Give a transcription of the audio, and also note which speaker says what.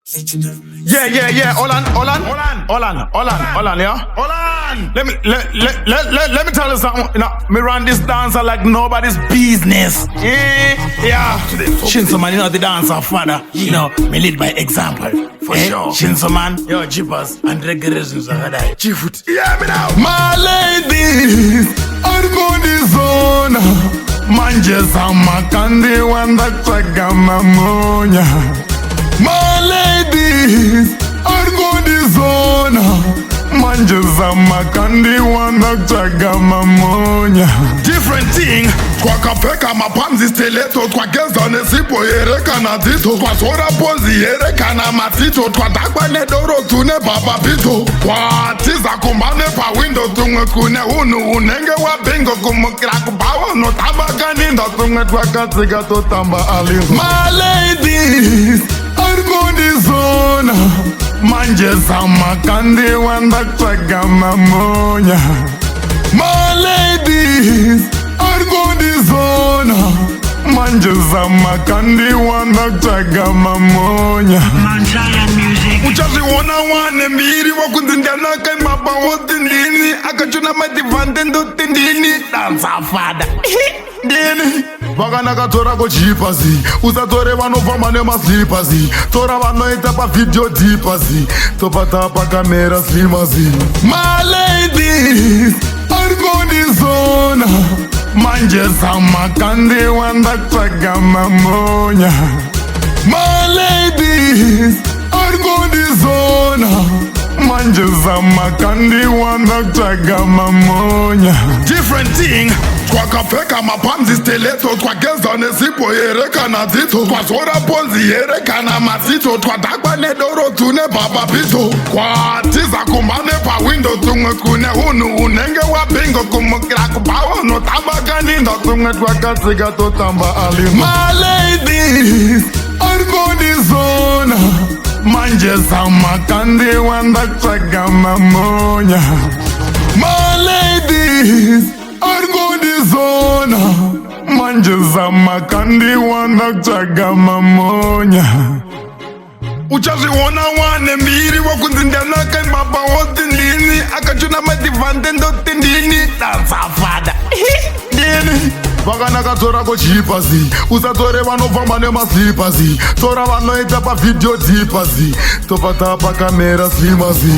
Speaker 1: Yeah. Hold on, yeah. Hold on. Let me tell you something. You know, me run this dancer like nobody's business. Yeah. Shinzo man, you know the dancer father. You know, me lead by example. For sure. Shinzo man, yo, jippers and regulations are die. Chifut. Yeah, me now. My ladies, are going to zone. Manje sama kandi wanda chagama monya. My ladies are going to zone. Manje sama kandi wanda chagama monya. Different thing. Kwa kapeka mapanzi stiletto. Kwa geza nesipo yereka na tito. Kwa sora ponzi yereka na matito. Kwa dakwa nedoro tune baba pito. Kwa tiza kumbane pa window tunge kune unu unenge wa bingo kumukira kubawa no tabaka ninda tunge twakatiga to tamba alingo. My ladies are going zona. Manje sama kandi wanda chagama monya. My ladies are going zona. Manje sama kandi wanda chagama monya.
Speaker 2: Manzaya music.
Speaker 1: Uchazi wana mbiri wakundindana kai mapa wotindini akachuna mativande ndotindini danza fada ndini vakanaka tora kuchipazi usatore vanofamba nemaslipazi tora vanoita pavideo dhipazi topata pakamera slimazi. My ladies are going zona. Manje sama kandi wanda chagama monya. My ladies are going zona. Manje sama kandi wanda chagama monya. Different thing. Kwa kapeka mapanzi stiletto. Kwa geza nesipo yereka na tito. Kwa sora ponzi yereka na matito. Kwa dakwa nedoro tune baba pito. Kwa tiza kumbane pa window tunge kune unu unenge wa bingo kumukira kubawa no tabaka ninda tunge twakatiga to tamba alingo. My ladies are going zona. Manje sama kandi wanda chagama monya. My ladies are going zona. Manje sama kandi wanda chagama monya. Uchazi wana mbiri wakundindana kai mapa wotindini akachuna mativande ndotindini danza fada ndini vakanaka tora kuchipazi usatore vanofamba nemaslipazi tora vanoita pavideo dhipazi topata pakamera slimazi.